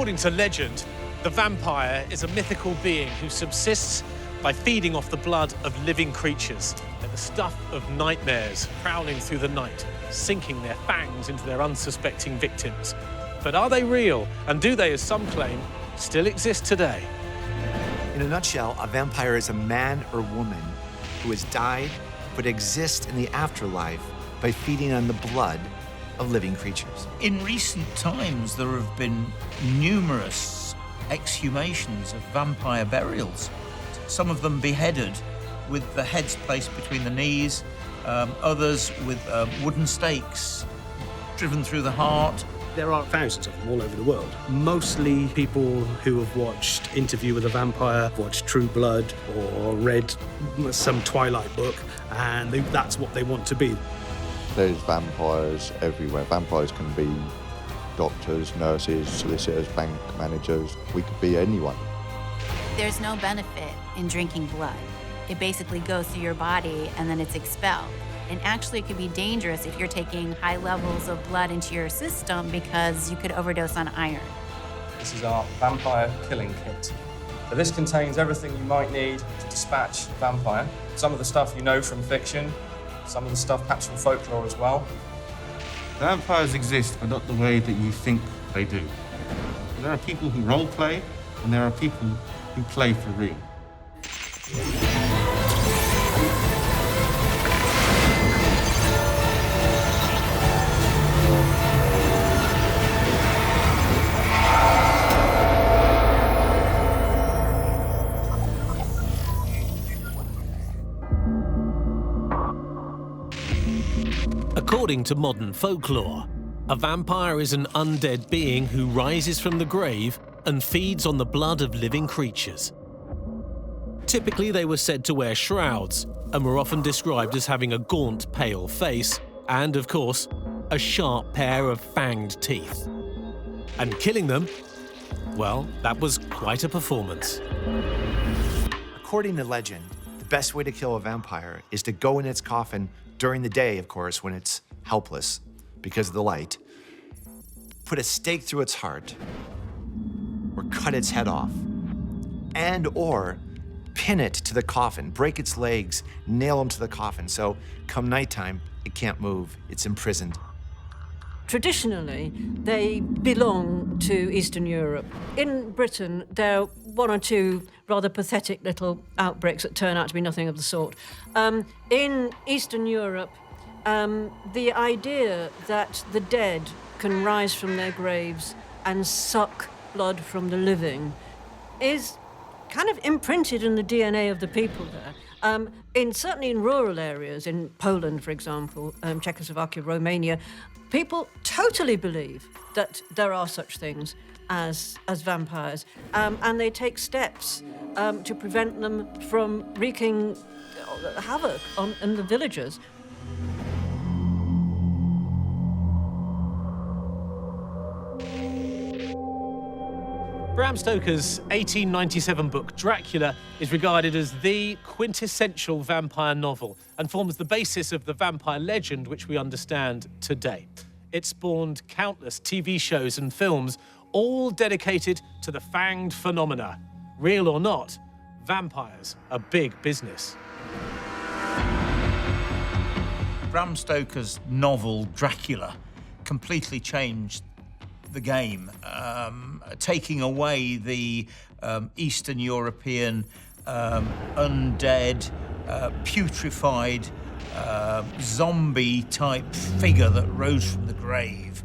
According to legend, the vampire is a mythical being who subsists by feeding off the blood of living creatures. They're the stuff of nightmares, prowling through the night, sinking their fangs into their unsuspecting victims. But are they real? And do they, as some claim, still exist today? In a nutshell, a vampire is a man or woman who has died but exists in the afterlife by feeding on the blood of living creatures. In recent times, there have been numerous exhumations of vampire burials. Some of them beheaded with the heads placed between the knees, others with wooden stakes driven through the heart. There are thousands of them all over the world. Mostly people who have watched Interview with a Vampire, watched True Blood, or read some Twilight book, and that's what they want to be. There's vampires everywhere. Vampires can be doctors, nurses, solicitors, bank managers. We could be anyone. There's no benefit in drinking blood. It basically goes through your body and then it's expelled. And actually it could be dangerous if you're taking high levels of blood into your system because you could overdose on iron. This is our vampire killing kit. So this contains everything you might need to dispatch a vampire. Some of the stuff you know from fiction, some of the stuff perhaps from folklore as well. Vampires exist, but not the way that you think they do. There are people who role play, and there are people who play for real. According to modern folklore, a vampire is an undead being who rises from the grave and feeds on the blood of living creatures. Typically, they were said to wear shrouds and were often described as having a gaunt, pale face and, of course, a sharp pair of fanged teeth. And killing them, well, that was quite a performance. According to legend, the best way to kill a vampire is to go in its coffin during the day, of course, when it's helpless because of the light, put a stake through its heart, or cut its head off, and or pin it to the coffin, break its legs, nail them to the coffin, so come nighttime, it can't move, it's imprisoned. Traditionally, they belong to Eastern Europe. In Britain, there are one or two rather pathetic little outbreaks that turn out to be nothing of the sort. In Eastern Europe, the idea that the dead can rise from their graves and suck blood from the living is kind of imprinted in the DNA of the people there. Certainly in rural areas, in Poland, for example, Czechoslovakia, Romania, people totally believe that there are such things as vampires, and they take steps to prevent them from wreaking havoc in the villages. Bram Stoker's 1897 book, Dracula, is regarded as the quintessential vampire novel and forms the basis of the vampire legend which we understand today. It spawned countless TV shows and films, all dedicated to the fanged phenomena. Real or not, vampires are big business. Bram Stoker's novel, Dracula, completely changed the game, taking away the Eastern European undead, putrefied, zombie-type figure that rose from the grave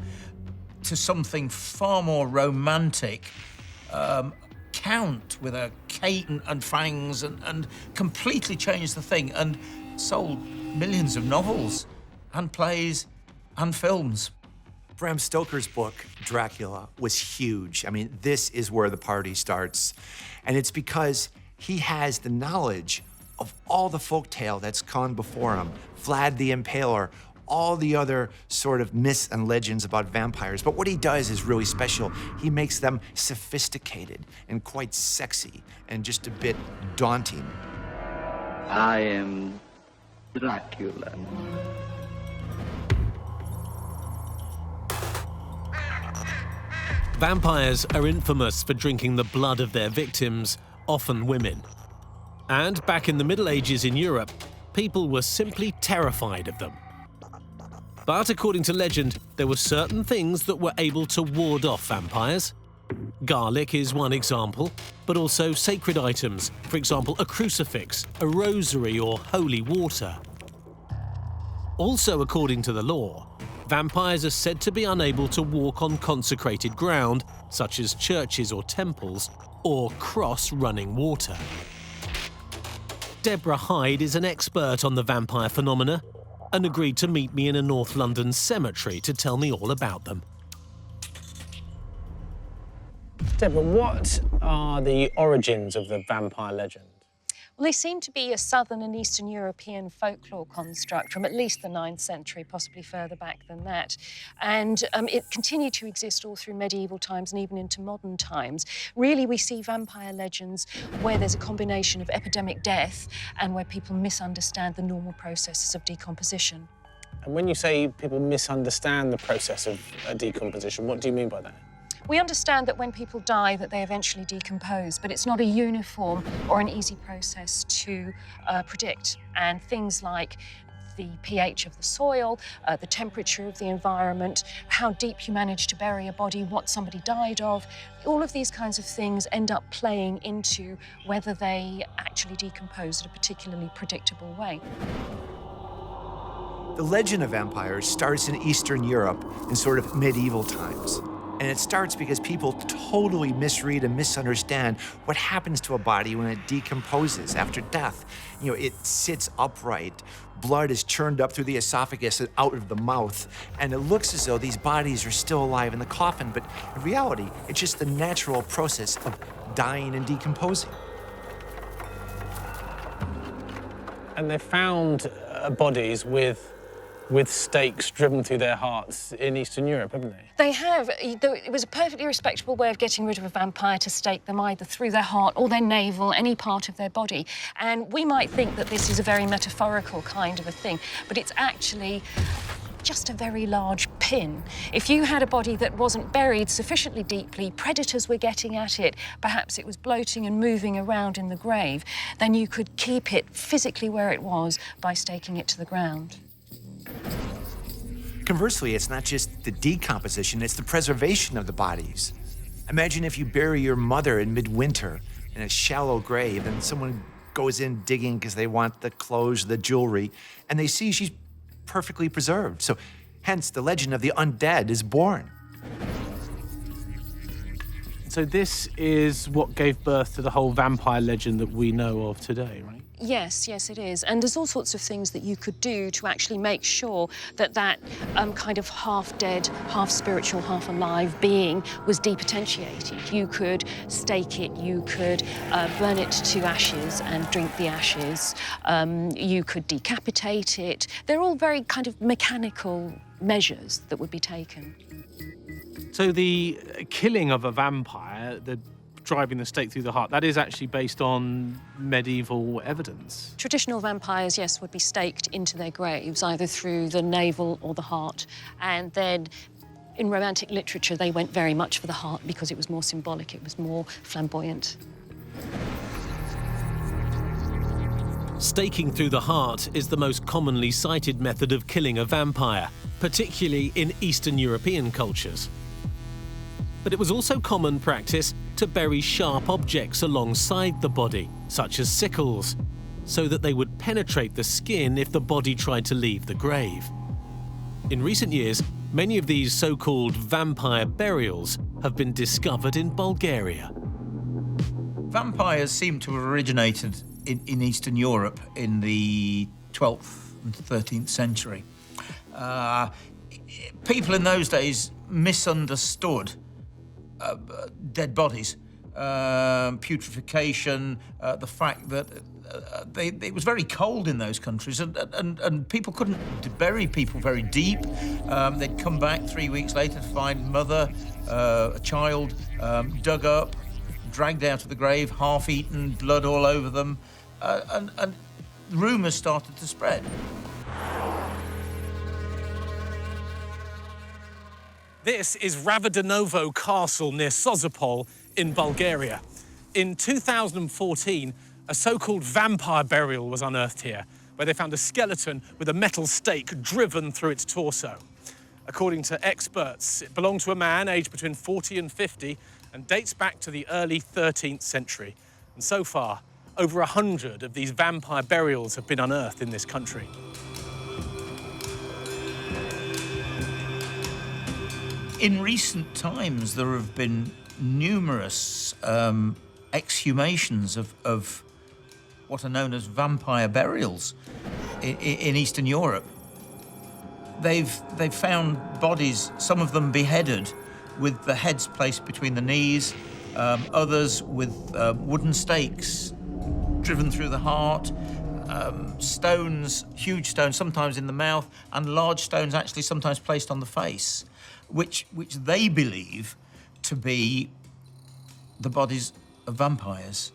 to something far more romantic, count with a cane and fangs, and completely changed the thing and sold millions of novels and plays and films. Bram Stoker's book, Dracula, was huge. I mean, this is where the party starts. And it's because he has the knowledge of all the folktale that's gone before him. Vlad the Impaler, all the other sort of myths and legends about vampires. But what he does is really special. He makes them sophisticated and quite sexy and just a bit daunting. I am Dracula. Vampires are infamous for drinking the blood of their victims, often women. And back in the Middle Ages in Europe, people were simply terrified of them. But according to legend, there were certain things that were able to ward off vampires. Garlic is one example, but also sacred items, for example, a crucifix, a rosary, or holy water. Also, according to the law, vampires are said to be unable to walk on consecrated ground, such as churches or temples, or cross running water. Deborah Hyde is an expert on the vampire phenomena and agreed to meet me in a North London cemetery to tell me all about them. Deborah, what are the origins of the vampire legend? Well, they seem to be a southern and eastern European folklore construct from at least the 9th century, possibly further back than that. And it continued to exist all through medieval times and even into modern times. Really, we see vampire legends where there's a combination of epidemic death and where people misunderstand the normal processes of decomposition. And when you say people misunderstand the process of decomposition, what do you mean by that? We understand that when people die that they eventually decompose, but it's not a uniform or an easy process to predict. And things like the pH of the soil, the temperature of the environment, how deep you manage to bury a body, what somebody died of, all of these kinds of things end up playing into whether they actually decompose in a particularly predictable way. The legend of vampires starts in Eastern Europe in sort of medieval times. And it starts because people totally misread and misunderstand what happens to a body when it decomposes after death. You know, it sits upright, blood is churned up through the esophagus and out of the mouth, and it looks as though these bodies are still alive in the coffin, but in reality, it's just the natural process of dying and decomposing. And they found bodies with stakes driven through their hearts in Eastern Europe, haven't they? They have. It was a perfectly respectable way of getting rid of a vampire to stake them either through their heart or their navel, any part of their body. And we might think that this is a very metaphorical kind of a thing, but it's actually just a very large pin. If you had a body that wasn't buried sufficiently deeply, predators were getting at it, perhaps it was bloating and moving around in the grave, then you could keep it physically where it was by staking it to the ground. Conversely, it's not just the decomposition, it's the preservation of the bodies. Imagine if you bury your mother in midwinter in a shallow grave and someone goes in digging because they want the clothes, the jewelry, and they see she's perfectly preserved. So hence the legend of the undead is born. So this is what gave birth to the whole vampire legend that we know of today, right? Yes, it is. And there's all sorts of things that you could do to actually make sure that that kind of half-dead, half-spiritual, half-alive being was depotentiated. You could stake it, you could burn it to ashes and drink the ashes. You could decapitate it. They're all very kind of mechanical measures that would be taken. So the killing of a vampire, the driving the stake through the heart, that is actually based on medieval evidence. Traditional vampires, yes, would be staked into their graves, either through the navel or the heart. And then in Romantic literature, they went very much for the heart because it was more symbolic, it was more flamboyant. Staking through the heart is the most commonly cited method of killing a vampire, particularly in Eastern European cultures. But it was also common practice to bury sharp objects alongside the body, such as sickles, so that they would penetrate the skin if the body tried to leave the grave. In recent years, many of these so-called vampire burials have been discovered in Bulgaria. Vampires seem to have originated in Eastern Europe in the 12th and 13th century. People in those days misunderstood dead bodies, putrefaction, the fact that it was very cold in those countries and people couldn't bury people very deep. They'd come back 3 weeks later to find mother, a child, dug up, dragged out of the grave, half-eaten, blood all over them, and rumours started to spread. This is Ravadanovo Castle near Sozopol in Bulgaria. In 2014, a so-called vampire burial was unearthed here, where they found a skeleton with a metal stake driven through its torso. According to experts, it belonged to a man aged between 40 and 50 and dates back to the early 13th century. And so far, over 100 of these vampire burials have been unearthed in this country. In recent times, there have been numerous exhumations of what are known as vampire burials in Eastern Europe. They've found bodies, some of them beheaded, with the heads placed between the knees, others with wooden stakes driven through the heart, stones, huge stones, sometimes in the mouth, and large stones actually sometimes placed on the face, which they believe to be the bodies of vampires,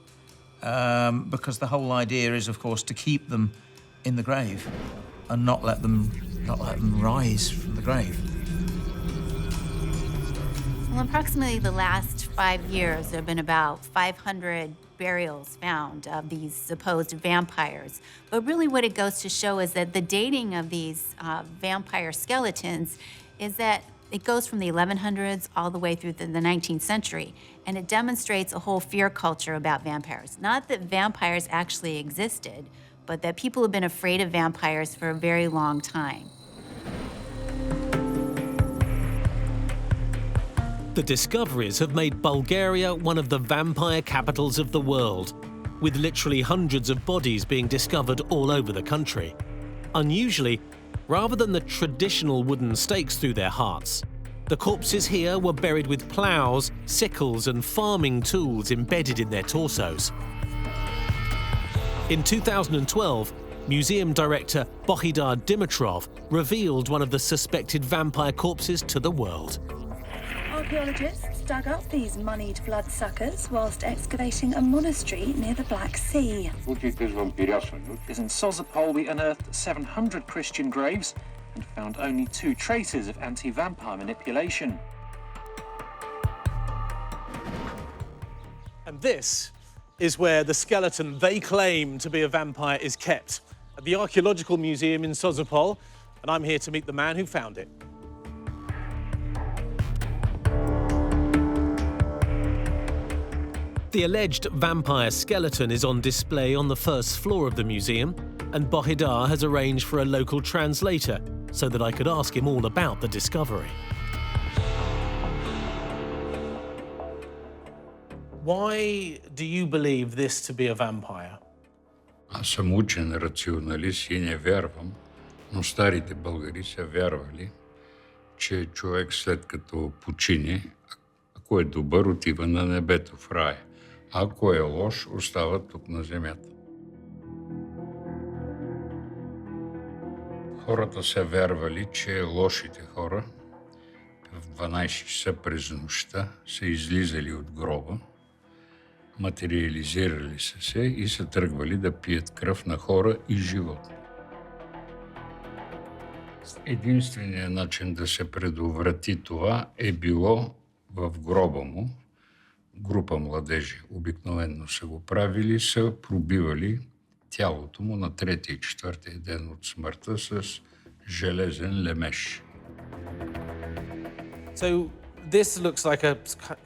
because the whole idea is, of course, to keep them in the grave and not let them rise from the grave. Well, approximately the last 5 years, there have been about 500 burials found of these supposed vampires. But really what it goes to show is that the dating of these vampire skeletons is that it goes from the 1100s all the way through the 19th century, and it demonstrates a whole fear culture about vampires. Not that vampires actually existed, but that people have been afraid of vampires for a very long time. The discoveries have made Bulgaria one of the vampire capitals of the world, with literally hundreds of bodies being discovered all over the country. Unusually, rather than the traditional wooden stakes through their hearts, the corpses here were buried with ploughs, sickles and farming tools embedded in their torsos. In 2012, museum director Bohidar Dimitrov revealed one of the suspected vampire corpses to the world. Archaeologists dug up these moneyed bloodsuckers whilst excavating a monastery near the Black Sea. In Sozopol, we unearthed 700 Christian graves and found only 2 traces of anti-vampire manipulation. And this is where the skeleton they claim to be a vampire is kept, at the Archaeological Museum in Sozopol, and I'm here to meet the man who found it. The alleged vampire skeleton is on display on the first floor of the museum, and Bohidar has arranged for a local translator so that I could ask him all about the discovery. Why do you believe this to be a vampire? Аз съм учен рационалист и не вярвам, но старите българи са вярвали, че човек след като почине, ако е добър, отива на небето в рая. Ако е лош, остава тук на земята. Хората са вярвали, че лошите хора в 12 часа през нощта са излизали от гроба, материализирали са се и са тръгвали да пият кръв на хора и животни. Единственият начин да се предотврати това е било в гроба му. Група младежи обикновено са го правили, са пробивали тялото му на 3-ти и 4-ти ден от смъртта с железен лемеш. So this looks like a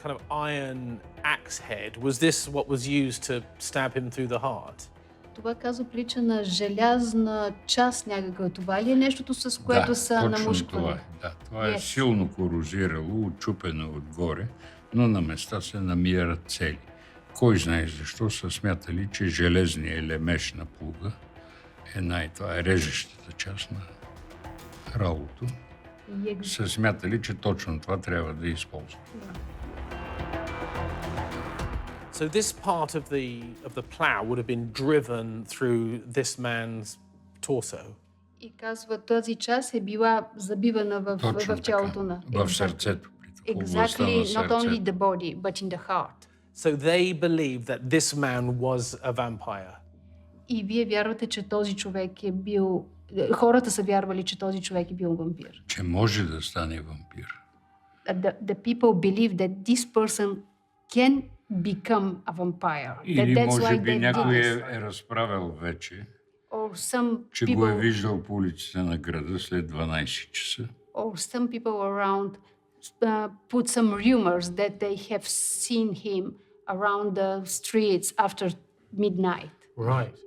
kind of iron axe head. Was this what was used to stab him through the heart? Това казва прилича на желязна част някаква. Това ли е нещото, с което са намушквали? Това е. Да, това е силно корозирало, отчупено отгоре, но на места се намират цели. Кой знае защо са смятали, че железният лемеш на плуга е това е режещата част на ралото. Са смятали, че точно това трябва да използват. So this part of the plough would have been driven through this man's torso. И казва, тази част е била забивана в тялото на... В сърцето. Exactly, not only the body, but in the heart. So they believe that this man was a vampire. И вие вярвате, че този човек е бил... Хората са вярвали, че този човек е бил вампир. Че може да стане вампир. the people believe that this person can become a vampire. Или That's why може би they някой did this. е разправил вече, Or some че го е people, виждал по улиците на града след 12 часа. or some people around put some rumors that they have seen him around the streets after midnight. Right.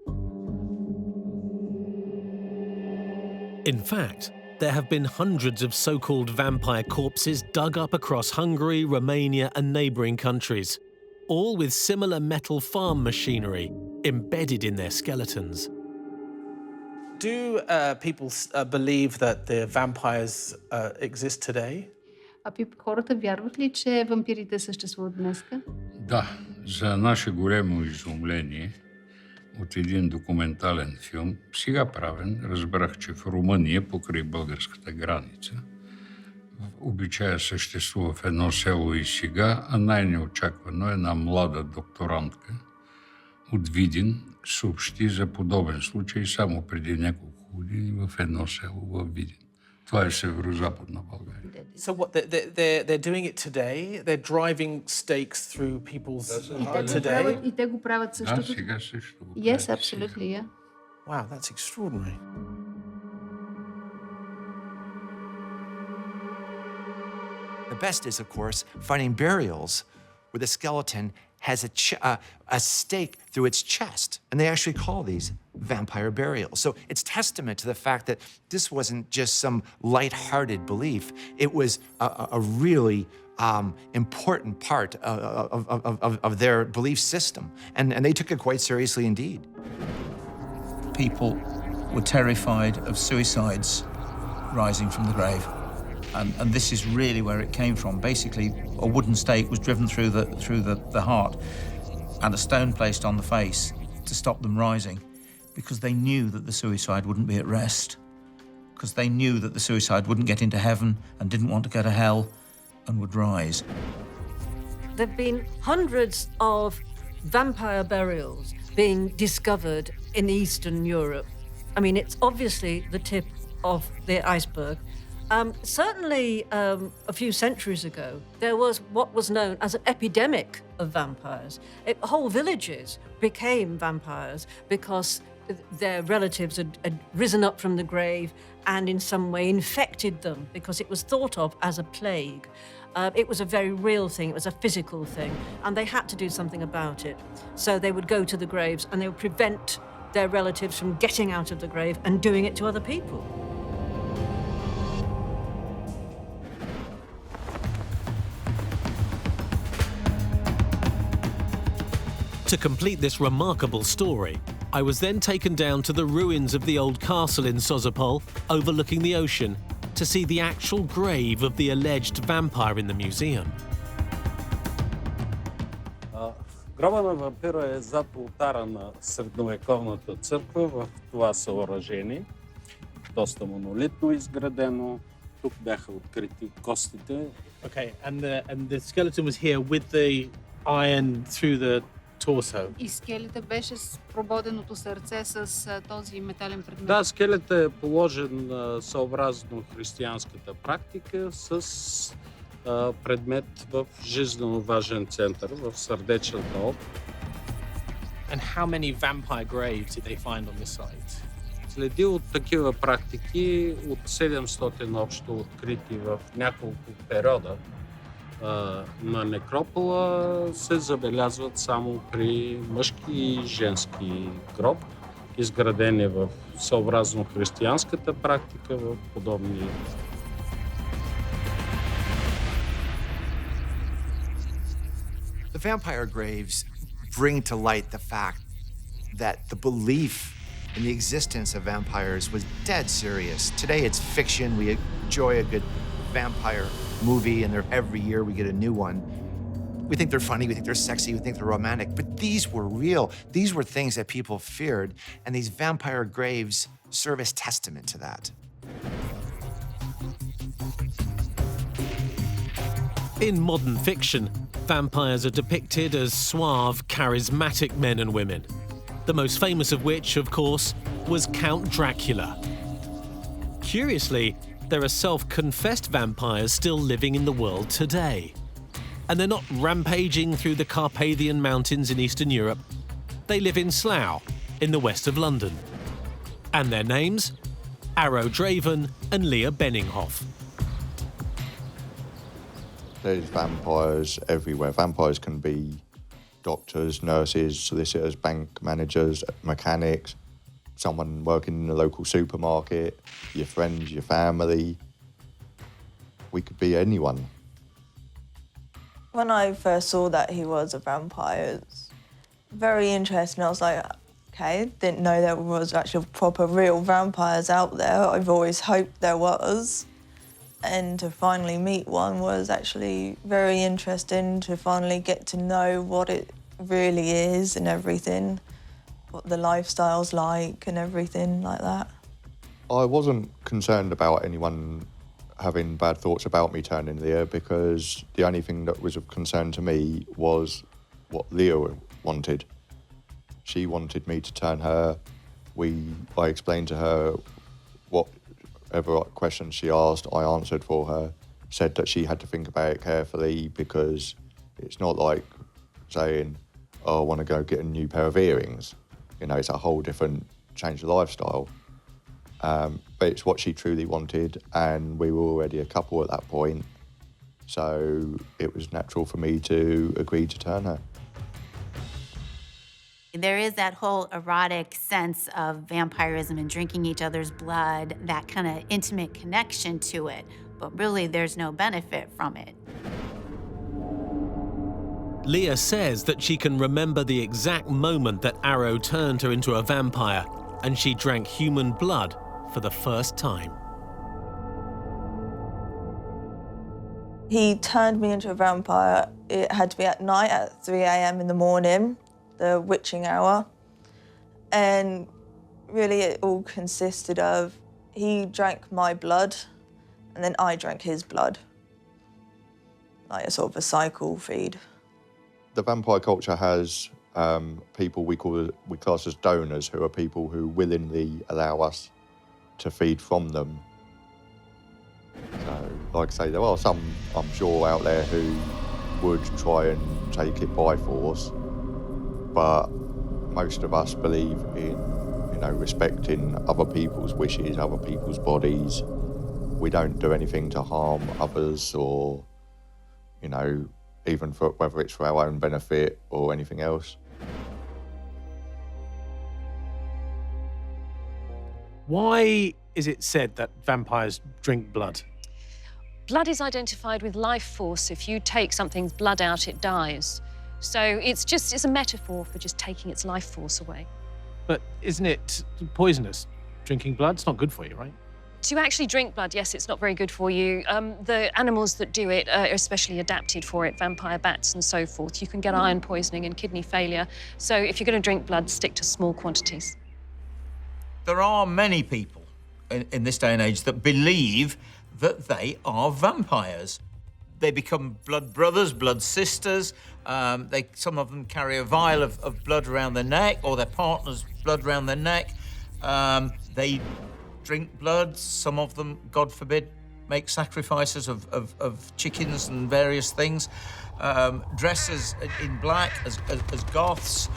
In fact, there have been hundreds of so-called vampire corpses dug up across Hungary, Romania and neighbouring countries, all with similar metal farm machinery embedded in their skeletons. Do people believe that the vampires exist today? А хората вярват ли, че вампирите съществуват днеска? Да, за наше големо изумление от един документален филм, сега правен, разбрах, че в Румъния, покрай българската граница, обичая съществува в едно село и сега, а най-неочаквано една млада докторантка от Видин съобщи за подобен случай само преди няколко години в едно село в Видин. Това е северо-западна България. So what, they're doing it today? They're driving stakes through people's today? И те го правят същото. Да, сега също го Yes, absolutely, yeah. Wow, that's extraordinary. The best is, of course, finding burials where the skeleton has a stake through its chest. And they actually call these vampire burials. So it's testament to the fact that this wasn't just some light-hearted belief. It was a really important part of their belief system. And they took it quite seriously indeed. People were terrified of suicides rising from the grave. And this is really where it came from. Basically, a wooden stake was driven through the heart and a stone placed on the face to stop them rising, because they knew that the suicide wouldn't be at rest, because they knew that the suicide wouldn't get into heaven and didn't want to go to hell and would rise. There have been hundreds of vampire burials being discovered in Eastern Europe. I mean, it's obviously the tip of the iceberg. Certainly, a few centuries ago, there was what was known as an epidemic of vampires. Whole villages became vampires because their relatives had risen up from the grave and in some way infected them, because it was thought of as a plague. It was a very real thing, it was a physical thing, and they had to do something about it. So they would go to the graves and they would prevent their relatives from getting out of the grave and doing it to other people. To complete this remarkable story, I was then taken down to the ruins of the old castle in Sozopol, overlooking the ocean, to see the actual grave of the alleged vampire in the museum. Гроба на вампира е зад олтара на средновековната църква в това съоръжение. Доста монолитно изградено. Тук бяха открити костите. Okay, and the skeleton was here with the iron through the torso. И скелета беше с прободеното сърце с този метален предмет. Да, скелета е положен съобразно християнската практика с предмет в жизнено важен център, в сърдечната област. And how many vampire graves did they find on this site? Следи от такива практики, от 700 общо открити в няколко периода на некропола, се забелязват само при мъжки и женски гроб, изградени в съобразно християнската практика в подобни. The vampire graves bring to light the fact that the belief in the existence of vampires was dead serious. Today it's fiction. We enjoy a good vampire movie, and every year we get a new one. We think they're funny, we think they're sexy, we think they're romantic, but these were real. These were things that people feared, and these vampire graves serve as testament to that. In modern fiction, vampires are depicted as suave, charismatic men and women, the most famous of which, of course, was Count Dracula. Curiously, there are self-confessed vampires still living in the world today. And they're not rampaging through the Carpathian Mountains in Eastern Europe. They live in Slough, in the west of London. And their names? Arrow Draven and Leah Benninghoff. There's vampires everywhere. Vampires can be doctors, nurses, solicitors, bank managers, mechanics, someone working in the local supermarket, your friends, your family. We could be anyone. When I first saw that he was a vampire, it was very interesting. I was like, okay, didn't know there was actually proper real vampires out there. I've always hoped there was. And to finally meet one was actually very interesting, to finally get to know what it really is and everything, what the lifestyle's like and everything like that. I wasn't concerned about anyone having bad thoughts about me turning Leah, because the only thing that was of concern to me was what Leah wanted. She wanted me to turn her. I explained to her whatever questions she asked, I answered for her. Said that she had to think about it carefully, because it's not like saying, oh, I want to go get a new pair of earrings. You know, it's a whole different change of lifestyle. But it's what she truly wanted, and we were already a couple at that point. So it was natural for me to agree to turn her. There is that whole erotic sense of vampirism and drinking each other's blood, that kind of intimate connection to it, but really there's no benefit from it. Leah says that she can remember the exact moment that Arrow turned her into a vampire and she drank human blood for the first time. He turned me into a vampire. It had to be at night at 3 a.m. in the morning, the witching hour. And really it all consisted of, he drank my blood and then I drank his blood. Like a sort of a cycle feed. The vampire culture has people we class as donors, who are people who willingly allow us to feed from them. So, like I say, there are some, I'm sure, out there who would try and take it by force, but most of us believe in, respecting other people's wishes, other people's bodies. We don't do anything to harm others, or, even for whether it's for our own benefit or anything else. Why is it said that vampires drink blood? Blood is identified with life force. If you take something's blood out, it dies. So it's a metaphor for just taking its life force away. But isn't it poisonous? Drinking blood's not good for you, right? To actually drink blood, yes, it's not very good for you. The animals that do it are especially adapted for it, vampire bats and so forth. You can get iron poisoning and kidney failure. So if you're going to drink blood, stick to small quantities. There are many people in this day and age that believe that they are vampires. They become blood brothers, blood sisters. Some of them carry a vial of blood around their neck, or their partner's blood around their neck. They drink blood. Some of them, God forbid, make sacrifices of chickens and various things. Dress in black as goths,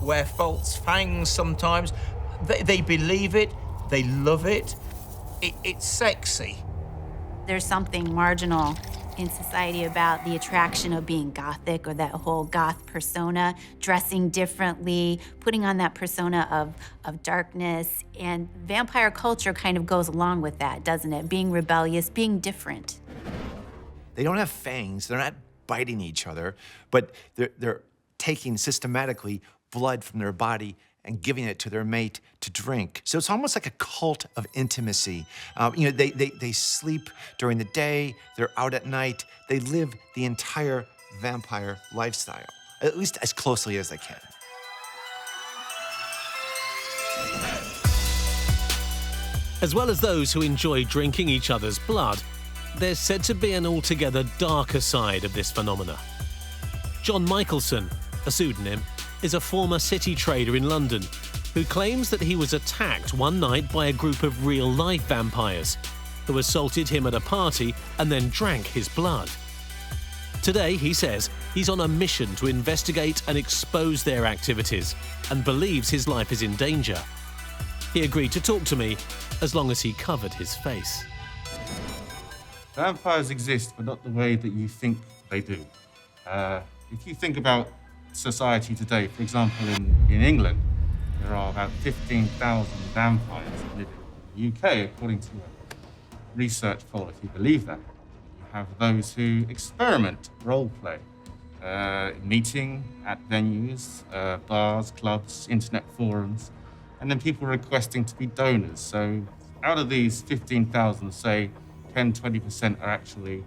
wear false fangs sometimes. They believe it, they love it. It's sexy. There's something marginal in society about the attraction of being gothic, or that whole goth persona, dressing differently, putting on that persona of darkness. And vampire culture kind of goes along with that, doesn't it? Being rebellious, being different. They don't have fangs, they're not biting each other, but they're taking systematically blood from their body and giving it to their mate to drink. So it's almost like a cult of intimacy. They sleep during the day, they're out at night, they live the entire vampire lifestyle, at least as closely as they can. As well as those who enjoy drinking each other's blood, there's said to be an altogether darker side of this phenomena. John Michelson, a pseudonym, is a former city trader in London who claims that he was attacked one night by a group of real-life vampires who assaulted him at a party and then drank his blood. Today, he says, he's on a mission to investigate and expose their activities and believes his life is in danger. He agreed to talk to me as long as he covered his face. Vampires exist, but not the way that you think they do. If you think about society today, for example, in England, there are about 15,000 vampires living in the UK, according to a research poll, if you believe that. You have those who experiment, role play, meeting at venues, bars, clubs, internet forums, and then people requesting to be donors. So out of these 15,000, say 10-20% are actually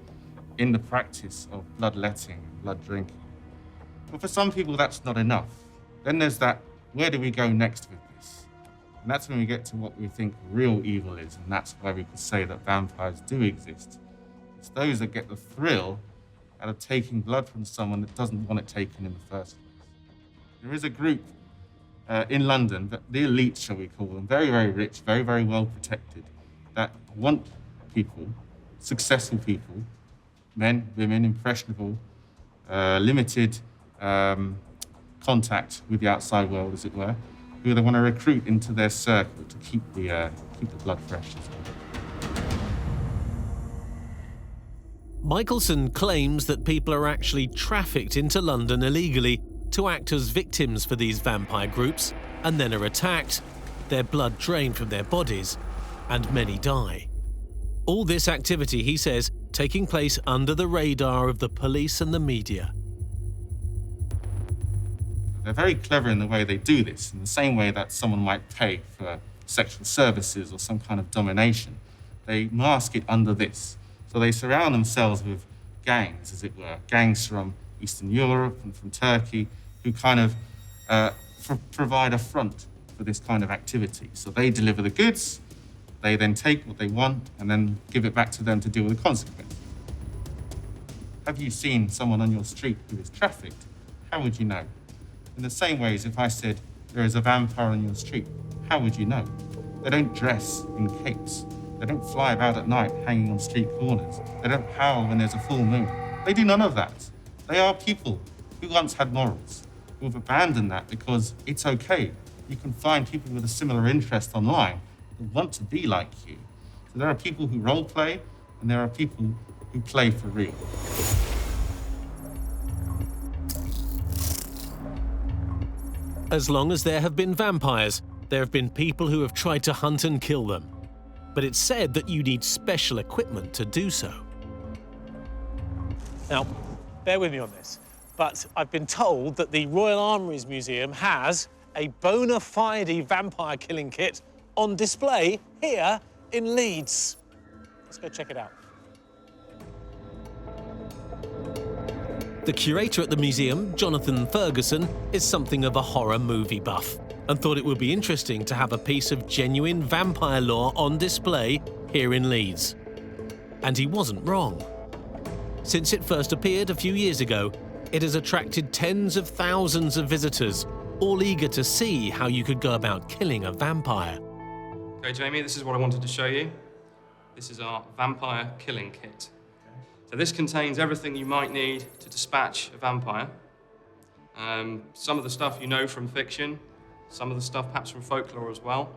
in the practice of bloodletting, blood drinking. But for some people, that's not enough. Then there's that, where do we go next with this? And that's when we get to what we think real evil is, and that's why we could say that vampires do exist. It's those that get the thrill out of taking blood from someone that doesn't want it taken in the first place. There is a group in London, the elite, shall we call them, very, very rich, very, very well protected, that want people, successful people, men, women, impressionable, limited contact with the outside world, as it were, who they want to recruit into their circle to keep the blood fresh. Michelson claims that people are actually trafficked into London illegally to act as victims for these vampire groups and then are attacked, their blood drained from their bodies, and many die. All this activity, he says, taking place under the radar of the police and the media. They're very clever in the way they do this, in the same way that someone might pay for sexual services or some kind of domination. They mask it under this. So they surround themselves with gangs, as it were, gangs from Eastern Europe and from Turkey, who kind of provide a front for this kind of activity. So they deliver the goods, they then take what they want and then give it back to them to deal with the consequences. Have you seen someone on your street who is trafficked? How would you know? In the same way as if I said there is a vampire on your street, how would you know? They don't dress in capes. They don't fly about at night hanging on street corners. They don't howl when there's a full moon. They do none of that. They are people who once had morals, who have abandoned that because it's okay. You can find people with a similar interest online who want to be like you. So there are people who role play, and there are people who play for real. As long as there have been vampires, there have been people who have tried to hunt and kill them. But it's said that you need special equipment to do so. Now, bear with me on this, but I've been told that the Royal Armouries Museum has a bona fide vampire killing kit on display here in Leeds. Let's go check it out. The curator at the museum, Jonathan Ferguson, is something of a horror movie buff and thought it would be interesting to have a piece of genuine vampire lore on display here in Leeds. And he wasn't wrong. Since it first appeared a few years ago, it has attracted tens of thousands of visitors, all eager to see how you could go about killing a vampire. Okay, Jamie, this is what I wanted to show you. This is our vampire killing kit. So this contains everything you might need to dispatch a vampire. Some of the stuff you know from fiction, some of the stuff perhaps from folklore as well,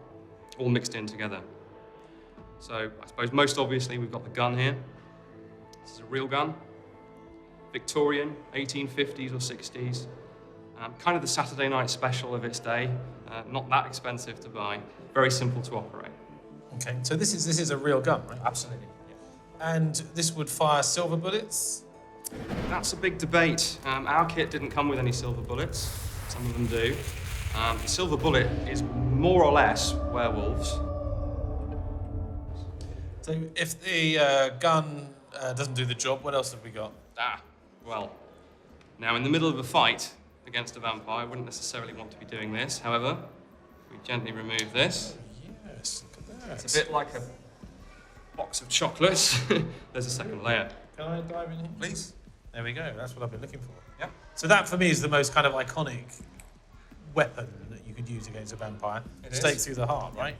all mixed in together. So I suppose most obviously we've got the gun here. This is a real gun, Victorian, 1850s or 60s. Kind of the Saturday night special of its day, not that expensive to buy, very simple to operate. Okay, so this is a real gun, right? Absolutely. And this would fire silver bullets? That's a big debate. Our kit didn't come with any silver bullets. Some of them do. The silver bullet is more or less werewolves. So if the gun doesn't do the job, what else have we got? Well, now in the middle of a fight against a vampire, I wouldn't necessarily want to be doing this. However, we gently remove this. Yes, look at that. It's a bit like a box of chocolates. There's a second layer. Can I dive in here, please? There we go. That's what I've been looking for. Yeah. So that, for me, is the most kind of iconic weapon that you could use against a vampire. It Stake is. through the heart, right?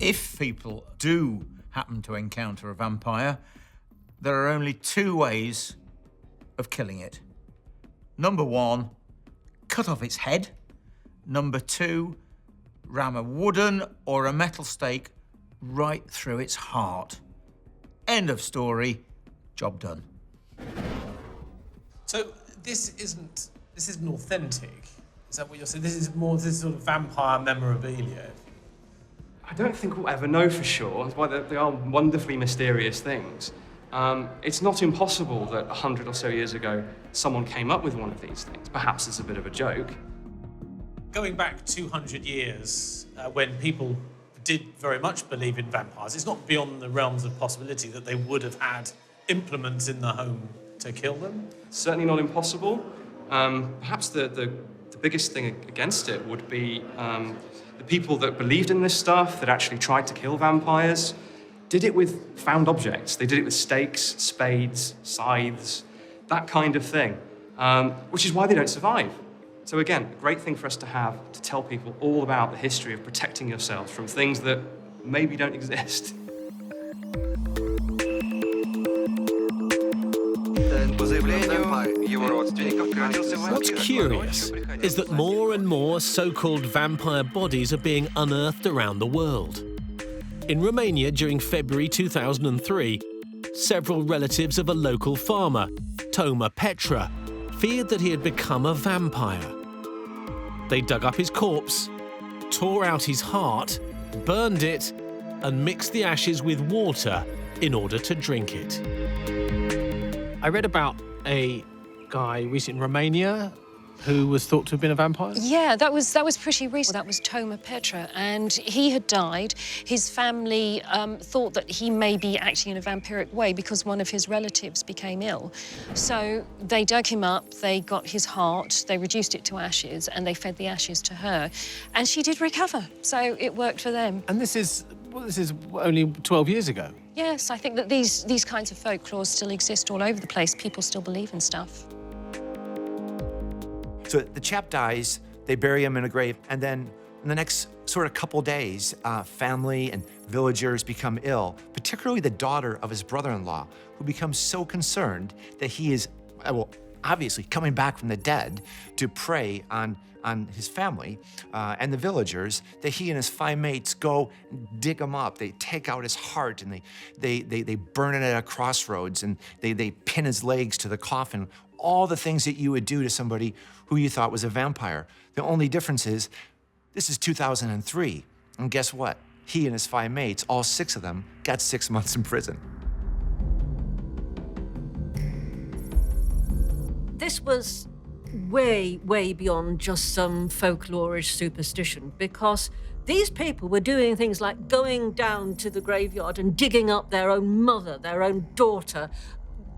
If people do happen to encounter a vampire, there are only two ways of killing it. Number one, cut off its head. Number two, ram a wooden or a metal stake right through its heart. End of story, job done. So this isn't authentic. Is that what you're saying? This is sort of vampire memorabilia. I don't think we'll ever know for sure. That's why they are wonderfully mysterious things. It's not impossible that 100 or so years ago, someone came up with one of these things. Perhaps it's a bit of a joke. Going back 200 years, when people did very much believe in vampires, it's not beyond the realms of possibility that they would have had implements in the home to kill them? Certainly not impossible. Perhaps the biggest thing against it would be the people that believed in this stuff, that actually tried to kill vampires, did it with found objects. They did it with stakes, spades, scythes, that kind of thing, which is why they don't survive. So again, a great thing for us to have, to tell people all about the history of protecting yourselves from things that maybe don't exist. What's curious is that more and more so-called vampire bodies are being unearthed around the world. In Romania during February 2003, several relatives of a local farmer, Toma Petra, feared that he had become a vampire. They dug up his corpse, tore out his heart, burned it, and mixed the ashes with water in order to drink it. I read about a guy recently in Romania who was thought to have been a vampire? Yeah, that was pretty recent. That was Toma Petra, and he had died. His family thought that he may be acting in a vampiric way because one of his relatives became ill. So they dug him up, they got his heart, they reduced it to ashes, and they fed the ashes to her. And she did recover, so it worked for them. And this is only 12 years ago? Yes, I think that these kinds of folklore still exist all over the place. People still believe in stuff. So the chap dies, they bury him in a grave, and then in the next sort of couple days, family and villagers become ill, particularly the daughter of his brother-in-law, who becomes so concerned that he is, well, obviously coming back from the dead to prey on his family and the villagers, that he and his 5 mates go dig him up. They take out his heart and they burn it at a crossroads, and they pin his legs to the coffin. All the things that you would do to somebody who you thought was a vampire. The only difference is, this is 2003, and guess what? He and his 5 mates, all 6 of them, got 6 months in prison. This was way, way beyond just some folklorish superstition, because these people were doing things like going down to the graveyard and digging up their own mother, their own daughter,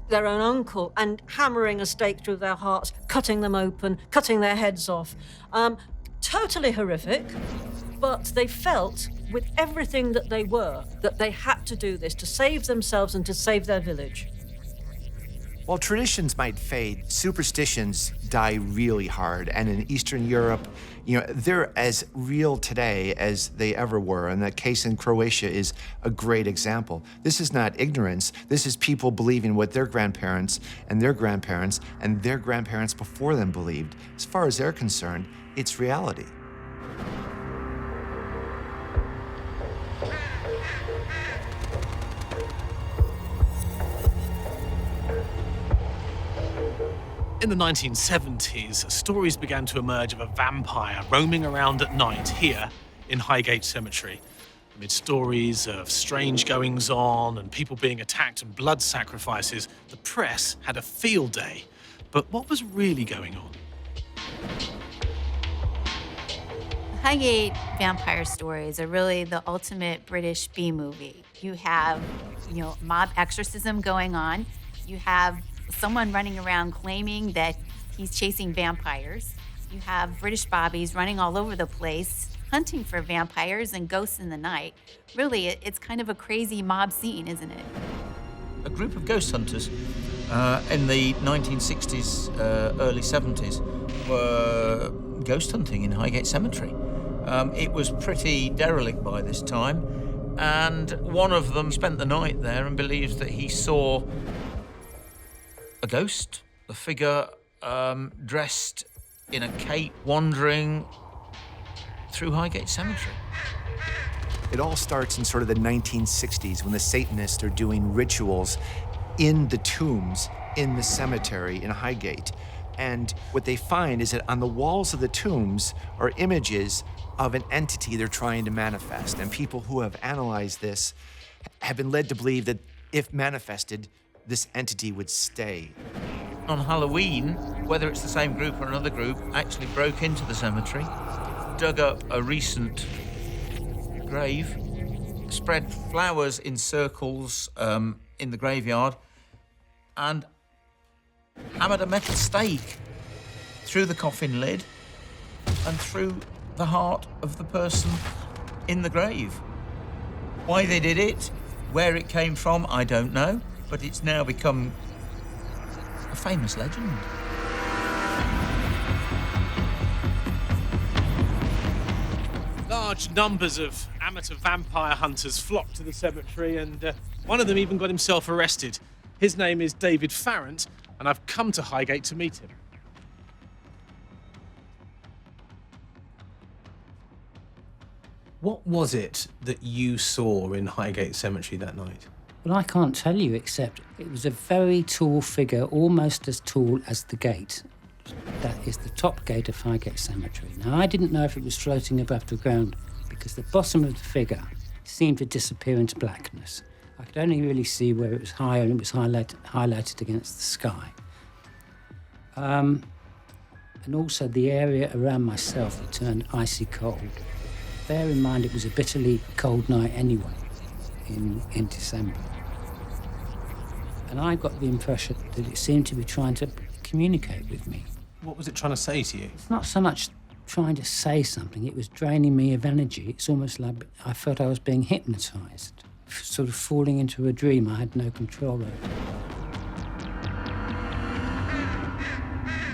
their own uncle, and hammering a stake through their hearts, cutting them open, cutting their heads off. Totally horrific, but they felt, with everything that they were, that they had to do this to save themselves and to save their village. While traditions might fade, superstitions die really hard. And in Eastern Europe, they're as real today as they ever were. And that case in Croatia is a great example. This is not ignorance. This is people believing what their grandparents and their grandparents and their grandparents before them believed. As far as they're concerned, it's reality. In the 1970s, stories began to emerge of a vampire roaming around at night here in Highgate Cemetery. Amid stories of strange goings-on and people being attacked and blood sacrifices, the press had a field day. But what was really going on? Highgate vampire stories are really the ultimate British B-movie. You have, mob exorcism going on. You have someone running around claiming that he's chasing vampires. You have British bobbies running all over the place, hunting for vampires and ghosts in the night. Really, it's kind of a crazy mob scene, isn't it? A group of ghost hunters in the 1960s, early 70s were ghost hunting in Highgate Cemetery. It was pretty derelict by this time, And one of them spent the night there and believes that he saw a ghost, a figure dressed in a cape wandering through Highgate Cemetery. It all starts in sort of the 1960s when the Satanists are doing rituals in the tombs in the cemetery in Highgate. And what they find is that on the walls of the tombs are images of an entity they're trying to manifest. And people who have analyzed this have been led to believe that if manifested, this entity would stay. On Halloween, whether it's the same group or another group, actually broke into the cemetery, dug up a recent grave, spread flowers in circles in the graveyard, and hammered a metal stake through the coffin lid and through the heart of the person in the grave. Why they did it, where it came from, I don't know, but it's now become a famous legend. Large numbers of amateur vampire hunters flocked to the cemetery, and one of them even got himself arrested. His name is David Farrant, and I've come to Highgate to meet him. What was it that you saw in Highgate Cemetery that night? Well, I can't tell you, except it was a very tall figure, almost as tall as the gate. That is the top gate of Highgate Cemetery. Now, I didn't know if it was floating above the ground because the bottom of the figure seemed to disappear into blackness. I could only really see where it was higher and it was highlighted against the sky. And also the area around myself that turned icy cold. Bear in mind it was a bitterly cold night anyway in December. And I got the impression that it seemed to be trying to communicate with me. What was it trying to say to you? It's not so much trying to say something, it was draining me of energy. It's almost like I felt I was being hypnotised, sort of falling into a dream I had no control over.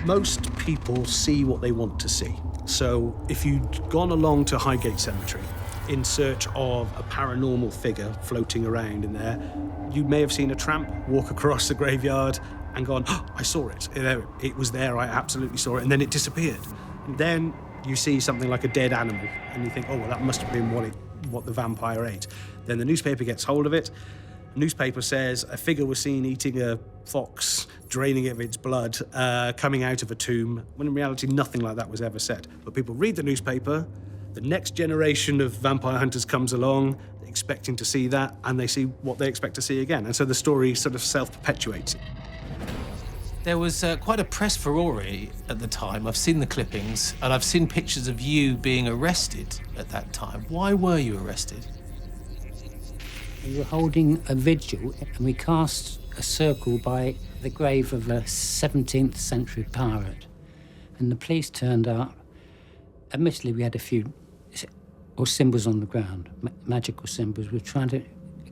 Most people see what they want to see. So if you'd gone along to Highgate Cemetery in search of a paranormal figure floating around in there, you may have seen a tramp walk across the graveyard and gone, oh, I saw it. It was there, I absolutely saw it, and then it disappeared. And then you see something like a dead animal, and you think, oh, well, that must have been what the vampire ate. Then the newspaper gets hold of it. The newspaper says a figure was seen eating a fox, draining it of its blood, coming out of a tomb, when in reality nothing like that was ever said. But people read the newspaper, the next generation of vampire hunters comes along, expecting to see that, and they see what they expect to see again. And so the story sort of self-perpetuates. There was quite a press furore at the time. I've seen the clippings, and I've seen pictures of you being arrested at that time. Why were you arrested? We were holding a vigil, and we cast a circle by the grave of a 17th century pirate. And the police turned up. Admittedly, we had a few symbols on the ground, magical symbols. We were trying to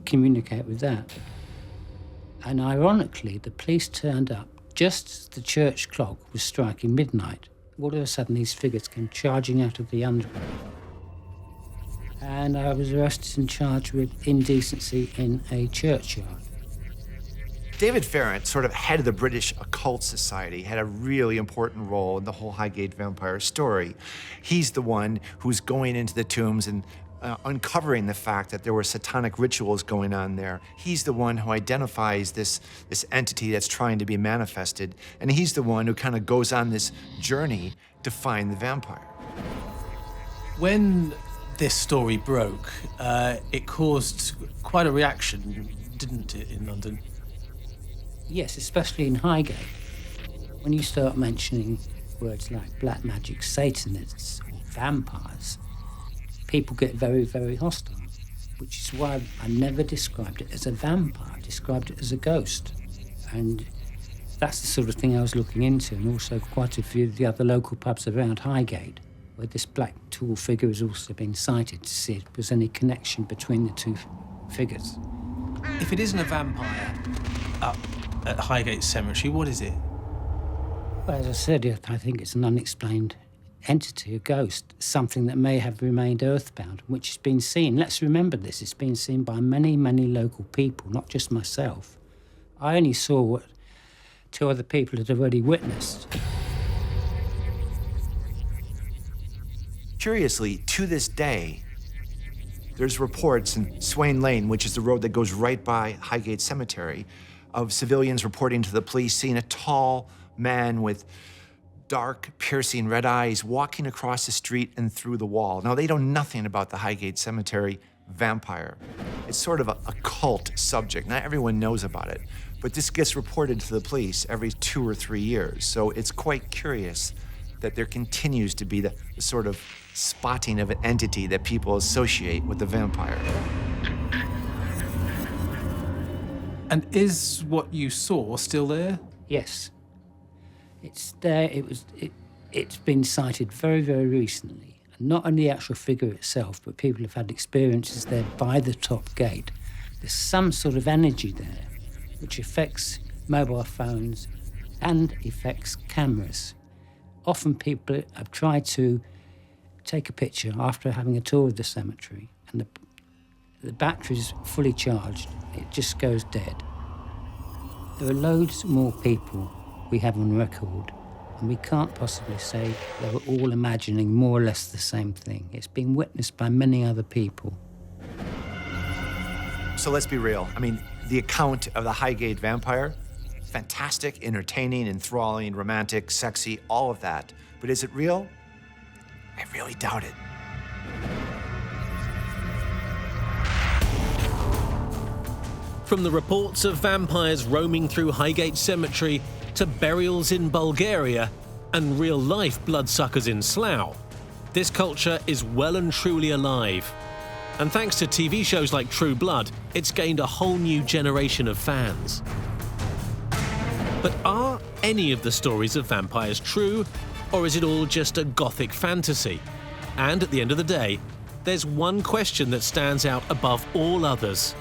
communicate with that. And ironically, the police turned up just as the church clock was striking midnight. All of a sudden, these figures came charging out of the underground. And I was arrested and charged with indecency in a churchyard. David Farrant, sort of head of the British Occult Society, had a really important role in the whole Highgate vampire story. He's the one who's going into the tombs and uncovering the fact that there were satanic rituals going on there. He's the one who identifies this entity that's trying to be manifested, and he's the one who kind of goes on this journey to find the vampire. When this story broke, it caused quite a reaction, didn't it, in London? Yes, especially in Highgate. When you start mentioning words like black magic, Satanists, or vampires, people get very, very hostile, which is why I never described it as a vampire. I described it as a ghost. And that's the sort of thing I was looking into, and also quite a few of the other local pubs around Highgate, where this black tall figure has also been sighted to see if there's any connection between the two figures. If it isn't a vampire up at Highgate Cemetery, what is it? Well, as I said, I think it's an unexplained entity, a ghost, something that may have remained earthbound, which has been seen. Let's remember this, it's been seen by many, many local people, not just myself. I only saw what 2 other people had already witnessed. Curiously, to this day, there's reports in Swain Lane, which is the road that goes right by Highgate Cemetery, of civilians reporting to the police seeing a tall man with dark, piercing red eyes walking across the street and through the wall. Now, they know nothing about the Highgate Cemetery vampire. It's sort of a cult subject. Not everyone knows about it, but this gets reported to the police every 2 or 3 years. So it's quite curious that there continues to be the sort of spotting of an entity that people associate with the vampire. And is what you saw still there? Yes. It's there. It's been sighted very, very recently. And not only the actual figure itself, but people have had experiences there by the top gate. There's some sort of energy there which affects mobile phones and affects cameras. Often people have tried to take a picture after having a tour of the cemetery, and the battery's fully charged. It just goes dead. There are loads more people we have on record, and we can't possibly say they were all imagining more or less the same thing. It's been witnessed by many other people. So let's be real. I mean, the account of the Highgate vampire, fantastic, entertaining, enthralling, romantic, sexy, all of that. But is it real? I really doubt it. From the reports of vampires roaming through Highgate Cemetery to burials in Bulgaria and real-life bloodsuckers in Slough, this culture is well and truly alive. And thanks to TV shows like True Blood, it's gained a whole new generation of fans. But are any of the stories of vampires true, or is it all just a gothic fantasy? And at the end of the day, there's one question that stands out above all others.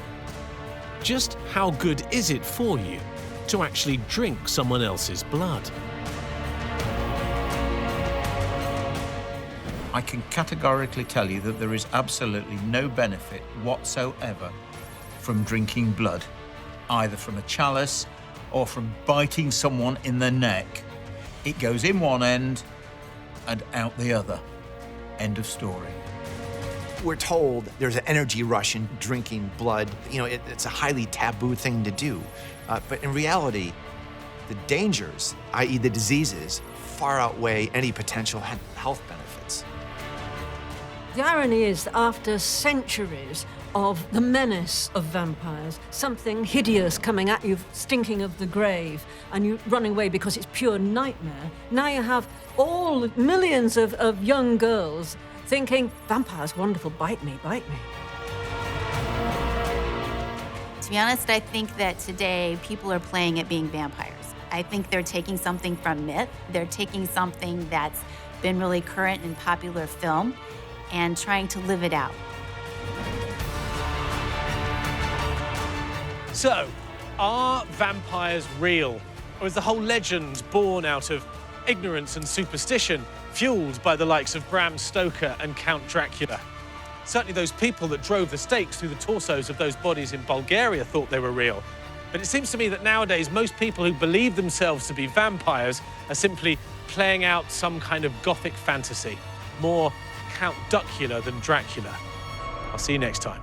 Just how good is it for you to actually drink someone else's blood? I can categorically tell you that there is absolutely no benefit whatsoever from drinking blood, either from a chalice or from biting someone in the neck. It goes in one end and out the other. End of story. We're told there's an energy rush in drinking blood. You know, it's a highly taboo thing to do. But in reality, the dangers, i.e. the diseases, far outweigh any potential health benefits. The irony is that after centuries of the menace of vampires, something hideous coming at you, stinking of the grave, and you running away because it's pure nightmare, now you have all millions of young girls thinking, vampires, wonderful, bite me, bite me. To be honest, I think that today people are playing at being vampires. I think they're taking something from myth, they're taking something that's been really current in popular film, and trying to live it out. So, are vampires real? Or is the whole legend born out of ignorance and superstition, fueled by the likes of Bram Stoker and Count Dracula? Certainly those people that drove the stakes through the torsos of those bodies in Bulgaria thought they were real. But it seems to me that nowadays most people who believe themselves to be vampires are simply playing out some kind of gothic fantasy. More Count Duckula than Dracula. I'll see you next time.